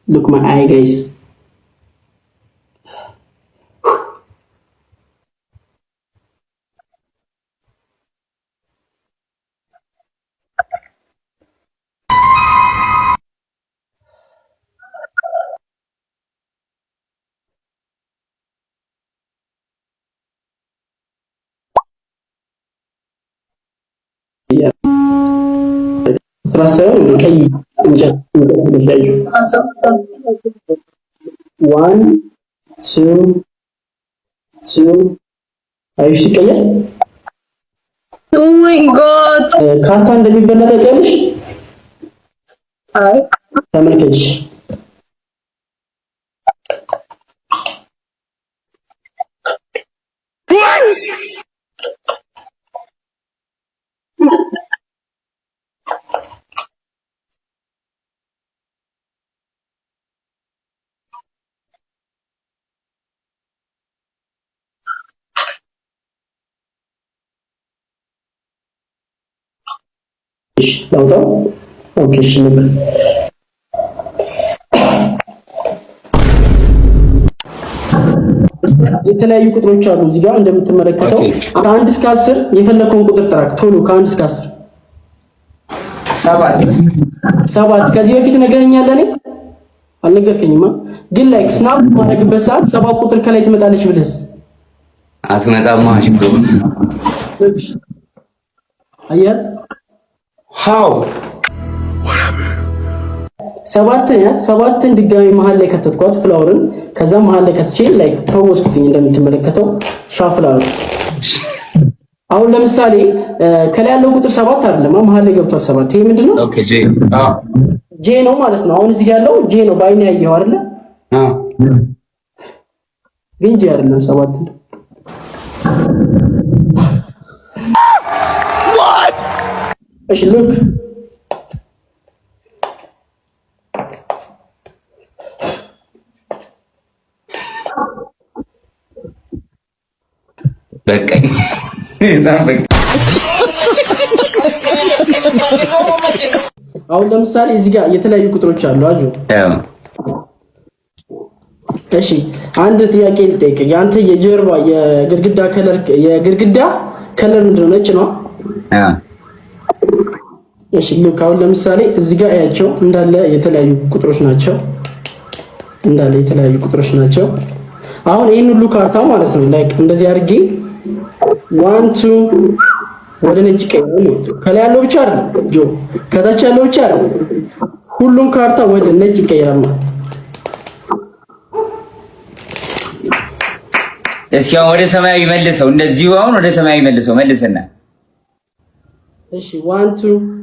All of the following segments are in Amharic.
Look my eye, guys. Yeah. Trust me, one, two, አይሽ ይቀየር ኦ ማይ ጋድ ካርታ እንደሚበላ ታውቂያለሽ? አይ ተመልከች። ላውጣው። ኦኬ እሺ ልክ የተለያዩ ቁጥሮች አሉ እዚህ ጋር እንደምትመለከተው ከ1 እስከ 10 የፈለከውን ቁጥር ጥራክ ቶሎ ከ1 እስከ 10 7 ከዚህ በፊት ነግረኛለህ እኔ አልነገርከኝማ ግን ላይክ ስናፕ ማድረግበት ሰዓት 7 ቁጥር ከላይ ትመጣለች ብለስ አትመጣማ ሽብሩ አያት how ሰባትን ድጋሚ መሃል ላይ ከተትኳት ፍላወርን ከዛ መሃል ላይ ከተቼ ላይክ ተወስኩትኝ እንደምትመለከተው ሻፍላወር አሁን ለምሳሌ ከላይ ያለው ቁጥር 7 አይደለም መሃል ላይ ገብቷል 7 ይሄ ምንድነው ኦኬ ጄ ነው ማለት ነው አሁን እዚህ ጋር ያለው ጄ ነው ባይኔ ያየው አይደለ ግን ጄ አይደለም 7 what እሺ ሉክ በቃኝ አሁን ለምሳሌ እዚህ ጋር የተለያዩ ቁጥሮች አሉ አጁ እሺ አንድ ጥያቄ ልጠይቅ ያንተ የጀርባ የግድግዳ ከለር ምንድነው ነጭ ነው እሺ ልክ አሁን ለምሳሌ እዚህ ጋር ያያቸው እንዳለ የተለያዩ ቁጥሮች ናቸው አሁን ይሄን ሁሉ ካርታ ማለት ነው ላይክ እንደዚህ አድርጌ 1 2 ወደ ነጭ ቀይ ነው ከላይ ያለው ብቻ አይደለም ጆ ከታች ያለው ብቻ አይደለም ሁሉም ካርታ ወደ ነጭ ይቀየራል እስኪ አሁን ወደ ሰማያዊ መልሰው እንደዚሁ አሁን ወደ ሰማያዊ መልሰና እሺ 1 2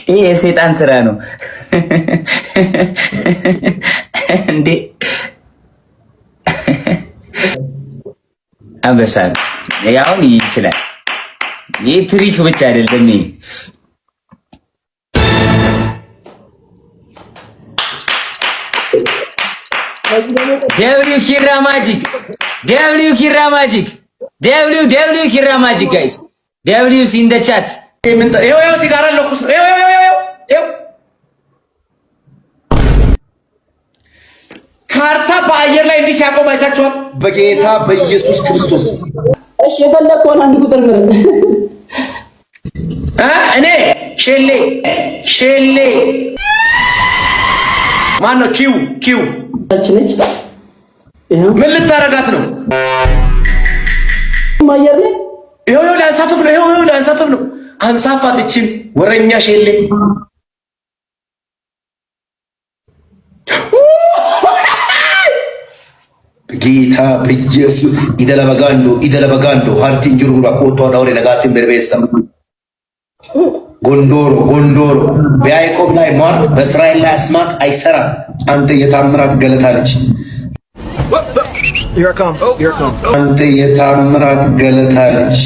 ይሄ የሰይጣን ስራ ነው እንዴ አበሳል ያው ይችላል ይሄ ትሪክ ብቻ አይደለም ይሄ ደብሊው ኪራ ማጂክ ጋይስ ደብሊውስ ኢን ዘ ቻት ይሄው ሲጋራ ለኩስ ይሄው ካርታ በአየር ላይ እንዲህ ሲያቆም አይታችኋል በጌታ በኢየሱስ ክርስቶስ እሺ የፈለከውን አንድ ቁጥር ምረጥ እኔ ሼሌ ማን ነው ኪው ታችነች ምን ልታረጋት ነው ማየር ላይ ይሄው ላንሳፈፍ ነው አንሳፋት እቺን ወረኛ ሼሌ ጌታ በኢየሱስ ኢደለበጋንዶ ሃርቲን ጅሩራ ኮቶ ዳውሬ ነጋቲን በርቤሳ ጎንዶሮ በያዕቆብ ላይ ሟርት በእስራኤል ላይ አስማት አይሰራም። አንተ የታምራት ገለታ ልጅ አንተ የታምራት ገለታ ልጅ